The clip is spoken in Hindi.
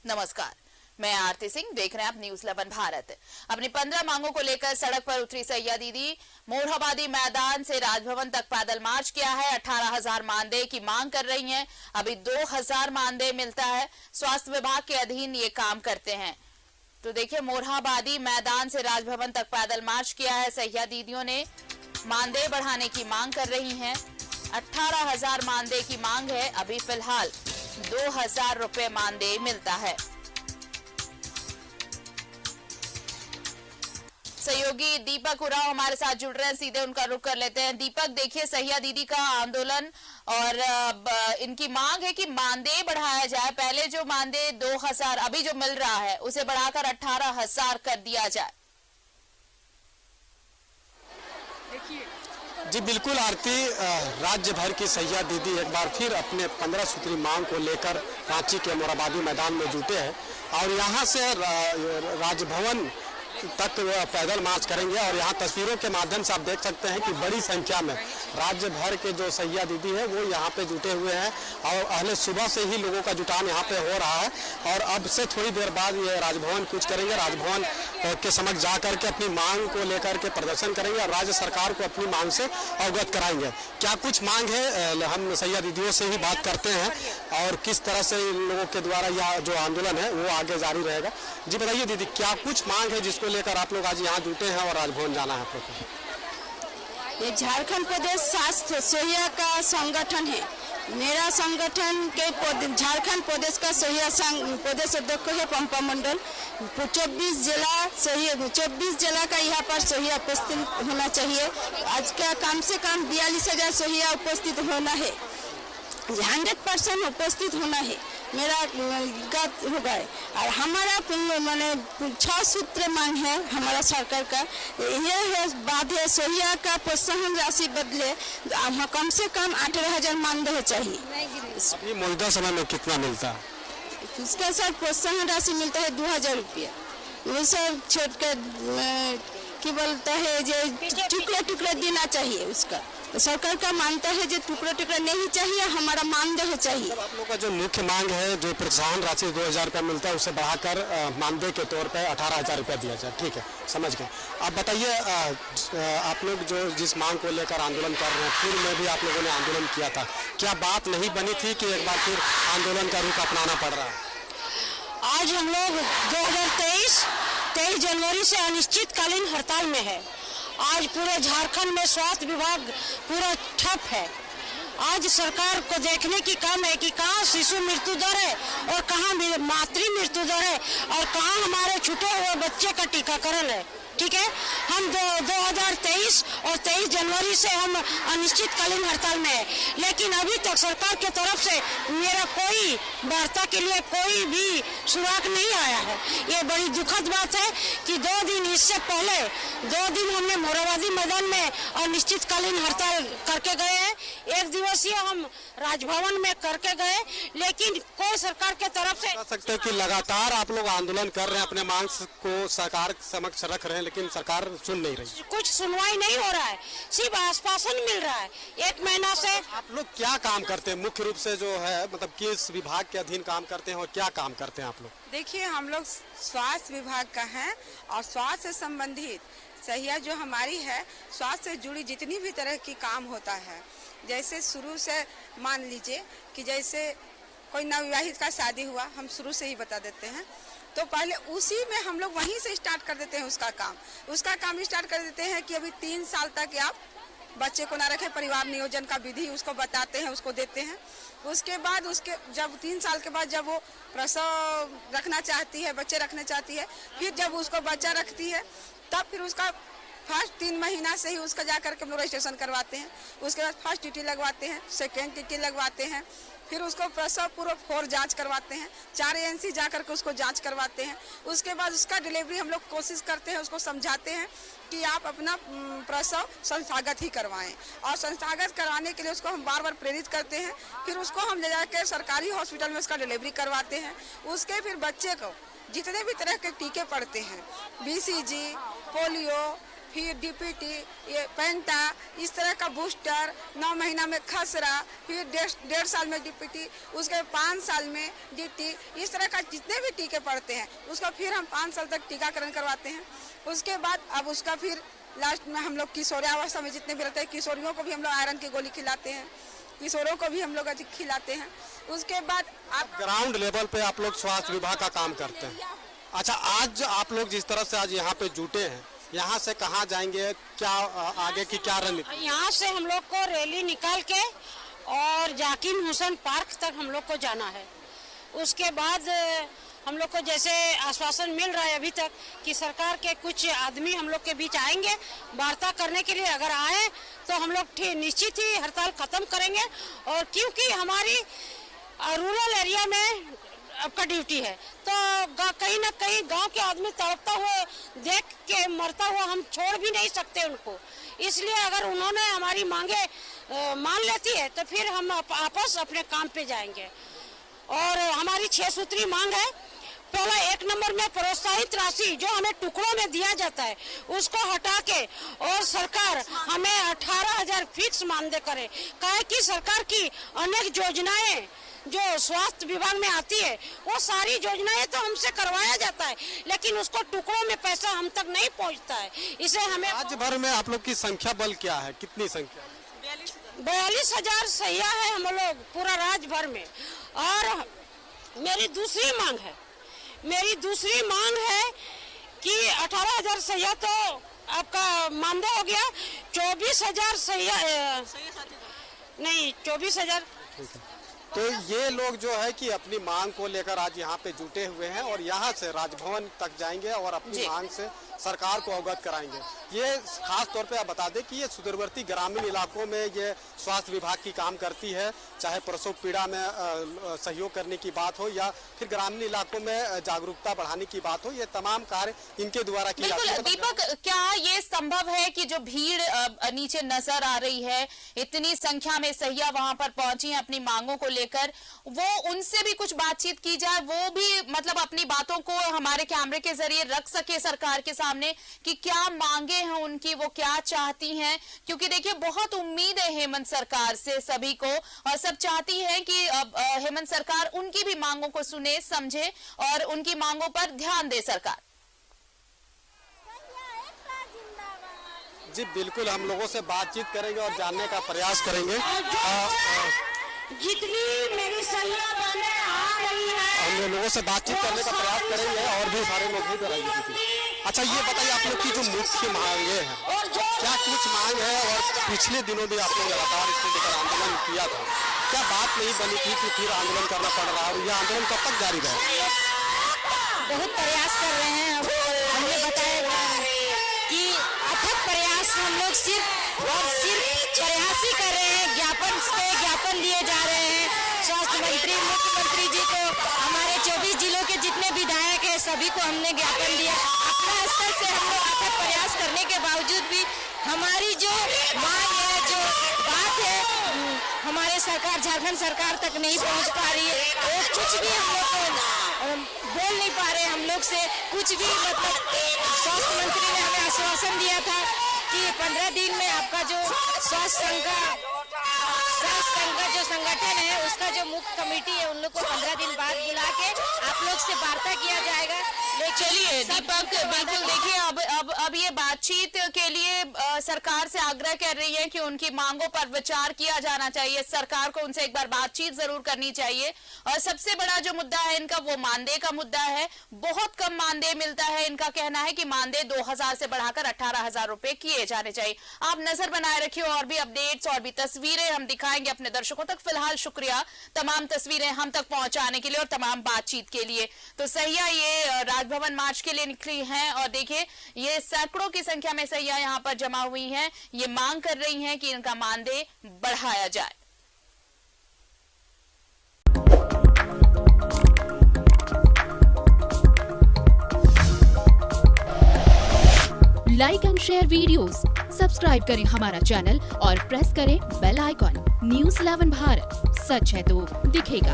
नमस्कार, मैं आरती सिंह, देख रहे हैं आप न्यूज़ 11 भारत। अपनी 15 मांगों को लेकर सड़क पर उतरी सैय्या दीदी। मोरहाबादी मैदान से राजभवन तक पैदल मार्च किया है। 18,000 मानदेय की मांग कर रही हैं। अभी 2,000 मानदेय मिलता है। स्वास्थ्य विभाग के अधीन ये काम करते हैं। तो देखिए, मोरहाबादी मैदान से राजभवन तक पैदल मार्च किया है। सैय्या दीदियों ने मानदेय बढ़ाने की मांग कर रही हैं। 18,000 मानदेय की मांग है। अभी फिलहाल 2,000 रुपए मानदेय मिलता है। सहयोगी दीपक उरांव हमारे साथ जुड़ रहे हैं, सीधे उनका रुख कर लेते हैं। दीपक, देखिए, सैय्या दीदी का आंदोलन और इनकी मांग है कि मानदेय बढ़ाया जाए। पहले जो मानदेय 2,000 अभी जो मिल रहा है उसे बढ़ाकर 18,000 कर दिया जाए। जी बिल्कुल आरती, राज्य भर की सैय्या दीदी एक बार फिर अपने 15 सूत्री मांग को लेकर रांची के मोरहाबादी मैदान में जुटे हैं और यहाँ से राजभवन तक पैदल मार्च करेंगे। और यहाँ तस्वीरों के माध्यम से आप देख सकते हैं कि बड़ी संख्या में राज्य भर के जो सैय्या दीदी है वो यहाँ पे जुटे हुए हैं और अहले सुबह से ही लोगों का जुटान यहाँ पे हो रहा है। और अब से थोड़ी देर बाद ये राजभवन कूच करेंगे। राजभवन के समक्ष जा करके अपनी मांग को लेकर के प्रदर्शन करेंगे और राज्य सरकार को अपनी मांग से अवगत कराएंगे। क्या कुछ मांग है, हम सैय्या दीदियों से ही बात करते हैं और किस तरह से इन लोगों के द्वारा यह जो आंदोलन है वो आगे जारी रहेगा। जी बताइए दीदी, क्या कुछ मांग है जिसको लेकर आप लोग आज यहाँ जुटे हैं और राजभवन जाना है आप लोग को? ये झारखंड प्रदेश स्वास्थ्य सैय्या का संगठन है। मेरा संगठन के झारखंड प्रदेश का सैय्या प्रदेश अध्यक्ष है पंपा मंडल। 24 जिला का यहाँ पर सैय्या उपस्थित होना चाहिए। आज का कम से कम 42,000 सैय्या उपस्थित होना है। 100% उपस्थित होना है। मेरा गत हो गए और हमारा मैंने 6 सूत्र मांग है हमारा सरकार का। यह है बात है, सैय्या का प्रोत्साहन राशि बदले कम से कम 18,000 मानदेय चाहिए। अभी मौजूदा समय में कितना मिलता है? उसका सर प्रोत्साहन राशि मिलता है 2,000 रुपया। वो सब छोड़ कर क्या बोलता है, जो टुकड़ा देना चाहिए उसका। सरकार का मानता है जो टुकड़ा नहीं चाहिए, हमारा मानदेय चाहिए। आप लोग का जो मुख्य मांग है, जो प्रोत्साहन राशि 2,000 रुपया मिलता है उसे बढ़ाकर मानदेय के तौर पे 18,000 रुपया दिया जाए। ठीक है, समझ गए। आप बताइए, आप लोग जो जिस मांग को लेकर आंदोलन कर रहे हैं, पूर्व में भी आप लोगों ने आंदोलन किया था, क्या बात नहीं बनी थी कि एक बार फिर आंदोलन का रुख अपनाना पड़ रहा है? आज हम लोग 23 जनवरी से अनिश्चितकालीन हड़ताल में है। आज पूरे झारखंड में स्वास्थ्य विभाग पूरा ठप है। आज सरकार को देखने की काम है कि कहाँ शिशु मृत्यु दर है और कहाँ मातृ मृत्यु दर है और कहाँ हमारे छूटे हुए बच्चे का टीकाकरण है। ठीक है, हम 2023 और 23 जनवरी से हम अनिश्चितकालीन हड़ताल में है, लेकिन अभी तक सरकार की तरफ से मेरा कोई वार्ता के लिए कोई भी सुराग नहीं आया है। ये बड़ी दुखद बात है कि 2 दिन इससे पहले 2 दिन हमने मोरहाबादी मैदान में अनिश्चितकालीन हड़ताल करके गए हैं। 1 दिवसीय हम राजभवन में करके गए, लेकिन कोई सरकार के तरफ से कह सकते हैं कि लगातार आप लोग आंदोलन कर रहे हैं, अपने मांग को सरकार समक्ष रख रहे हैं, लेकिन सरकार सुन नहीं रही। कुछ सुनवाई नहीं हो रहा है, सिर्फ आश्वासन मिल रहा है। 1 महीना से आप लोग क्या काम करते हैं, मुख्य रूप से जो है, मतलब किस विभाग के अधीन काम करते हैं और क्या काम करते हैं आप लोग? देखिए, हम लोग स्वास्थ्य विभाग का हैं और स्वास्थ्य से संबंधित सैय्या जो हमारी है, स्वास्थ्य से जुड़ी जितनी भी तरह की काम होता है, जैसे शुरू से मान लीजिए कि जैसे कोई नवविवाहित का शादी हुआ, हम शुरू से ही बता देते हैं, तो पहले उसी में हम लोग वहीं से स्टार्ट कर देते हैं उसका काम स्टार्ट कर देते हैं कि अभी 3 साल तक आप बच्चे को ना रखें। परिवार नियोजन का विधि उसको बताते हैं, उसको देते हैं। उसके बाद जब 3 साल के बाद जब वो प्रसव रखना चाहती है, बच्चे रखना चाहती है, फिर जब उसको बच्चा रखती है, तब फिर उसका फर्स्ट 3 महीना से ही उसका जा करके हम लोग रजिस्ट्रेशन करवाते हैं। उसके बाद फर्स्ट टीटी लगवाते हैं, सेकेंड टीटी लगवाते हैं, फिर उसको प्रसव पूर्व 4 जांच करवाते हैं, 4 ANC जा करके उसको जांच करवाते हैं। उसके बाद उसका डिलीवरी हम लोग कोशिश करते हैं, उसको समझाते हैं कि आप अपना प्रसव संस्थागत ही करवाएं, और संस्थागत करवाने के लिए उसको हम बार प्रेरित करते हैं। फिर उसको हम ले जाकर सरकारी हॉस्पिटल में उसका डिलीवरी करवाते हैं। उसके फिर बच्चे को जितने भी तरह के टीके पड़ते हैं, BCG, पोलियो, फिर डीपीटी, ये पेंटा, इस तरह का बूस्टर, 9 महीना में खसरा, फिर 1.5 साल में डीपीटी, उसके 5 साल में डीटी, इस तरह का जितने भी टीके पड़ते हैं उसका फिर हम 5 साल तक टीकाकरण करवाते हैं। उसके बाद अब उसका फिर लास्ट में हम लोग किशोरावस्था में जितने भी रहते हैं, किशोरियों को भी हम लोग आयरन की गोली खिलाते हैं, किशोरों को भी हम लोग अधिक खिलाते हैं। उसके बाद आप ग्राउंड लेवल पे आप लोग स्वास्थ्य विभाग का काम करते हैं। अच्छा, आज आप लोग जिस तरह से आज यहाँ पे जुटे हैं, यहाँ से कहाँ जाएंगे, क्या आगे की क्या रणनीति? यहाँ से हम लोग को रैली निकाल के और जाकिर हुसैन पार्क तक हम लोग को जाना है। उसके बाद हम लोग को जैसे आश्वासन मिल रहा है अभी तक कि सरकार के कुछ आदमी हम लोग के बीच आएंगे वार्ता करने के लिए। अगर आए तो हम लोग निश्चित ही हड़ताल खत्म करेंगे। और क्योंकि हमारी रूरल एरिया में आपका ड्यूटी है, तो कहीं ना कहीं गांव के आदमी तड़पता हुआ देख के मरता हुआ हम छोड़ भी नहीं सकते उनको। इसलिए अगर उन्होंने हमारी मांगे मान लेती है तो फिर हम आपस अपने काम पे जाएंगे। और हमारी 6 सूत्री मांग है। पहला 1 नंबर में प्रोत्साहित राशि जो हमें टुकड़ों में दिया जाता है उसको हटा के और सरकार हमें 18,000 फिक्स मानदेय करे। काहे कि सरकार की अनेक योजनाएं जो स्वास्थ्य विभाग में आती है वो सारी योजनाएं तो हमसे करवाया जाता है, लेकिन उसको टुकड़ों में पैसा हम तक नहीं पहुंचता है। इसे हमें राज्य भर में आप लोग की संख्या बल क्या है, कितनी संख्या? 42,000 सैया है हम लोग पूरा राज्य भर में। और मेरी दूसरी मांग है कि 18,000 सैया तो आपका मानदेय हो गया, 24,000 सैया नहीं 24,000। तो ये लोग जो है कि अपनी मांग को लेकर आज यहाँ पे जुटे हुए हैं और यहाँ से राजभवन तक जाएंगे और अपनी मांग से सरकार को अवगत कराएंगे। ये खास तौर पे आप बता दें कि ये सुदूरवर्ती ग्रामीण इलाकों में ये स्वास्थ्य विभाग की काम करती है, चाहे प्रसव पीड़ा में सहयोग करने की बात हो या फिर ग्रामीण इलाकों में जागरूकता बढ़ाने की बात हो, ये तमाम कार्य इनके द्वारा किए जाते हैं। दीपक, क्या ये संभव है कि जो भीड़ नीचे नजर आ रही है, इतनी संख्या में सहिया वहां पर पहुंची है अपनी मांगों को लेकर, वो उनसे भी कुछ बातचीत की जाए, वो भी मतलब अपनी बातों को हमारे कैमरे के जरिए रख सके सरकार के सामने कि क्या मांगे हैं उनकी, वो क्या चाहती हैं? क्योंकि देखिए बहुत उम्मीद है हेमंत सरकार से सभी को, और सब चाहती हैं कि हेमंत सरकार उनकी भी मांगों को सुने, समझे और उनकी मांगों पर ध्यान दे सरकार। जी बिल्कुल, हम लोगों से बातचीत करेंगे और जानने का प्रयास करेंगे। जितनी मेरी सैया बने आ रही है, हम लोगों से बातचीत करने का प्रयास करेंगे और भी सारे लोग भी कराएंगे। अच्छा, ये बताइए आप लोग की जो मुख्य मांगे हैं, क्या कुछ मांग है? और पिछले दिनों भी आप लोग लगातार इसको लेकर आंदोलन किया था, क्या बात नहीं बनी थी कि फिर आंदोलन करना पड़ रहा है और यह आंदोलन कब तक जारी रहेगा? बहुत प्रयास कर रहे हैं। हमने बताया कि अथक प्रयास हम लोग सिर्फ प्रयास ही कर रहे हैं। ज्ञापन दिए जा रहे हैं स्वास्थ्य मंत्री, मुख्यमंत्री जी को, हमारे 24 जिलों के जितने विधायक हैं सभी को हमने ज्ञापन दिया। अपना स्तर से हम लोग अथक प्रयास करने के बावजूद भी हमारी जो मांग है, जो बात है, हमारे सरकार, झारखंड सरकार तक नहीं पहुंच पा रही है। और कुछ भी हम लोग को बोल नहीं पा रहे हैं हम लोग से कुछ भी। मतलब स्वास्थ्य मंत्री ने हमें आश्वासन दिया था कि 15 दिन में आपका जो स्वास्थ्य संघ का जो संगठन है उसका जो मुख्य कमेटी है उन लोग को 15 दिन बाद बुला के आप लोग से वार्ता किया जाएगा। चलिए दीपक, बिल्कुल देखिए अब ये बातचीत के लिए सरकार से आग्रह कर रही है कि उनकी मांगों पर विचार किया जाना चाहिए, सरकार को उनसे एक बार बातचीत जरूर करनी चाहिए। और सबसे बड़ा जो मुद्दा है इनका वो मानदेय का मुद्दा है। बहुत कम मानदेय मिलता है, इनका कहना है कि मानदेय 2,000 से बढ़ाकर 18,000 रुपए किए जाने चाहिए। आप नजर बनाए रखिए, और भी अपडेट्स और भी तस्वीरें हम दिखाएंगे अपने दर्शकों तक। फिलहाल शुक्रिया तमाम तस्वीरें हम तक पहुंचाने के लिए और तमाम बातचीत के लिए। तो सैया ये राजभवन मार्च के लिए निकली हैं और देखिए ये सैकड़ों की संख्या में सैया यहाँ पर जमा हुई हैं। ये मांग कर रही हैं कि इनका मानदेय बढ़ाया जाए। Like and share videos, subscribe करें हमारा चैनल और प्रेस करें बेल आइकॉन। News 11 भारत, सच है तो दिखेगा।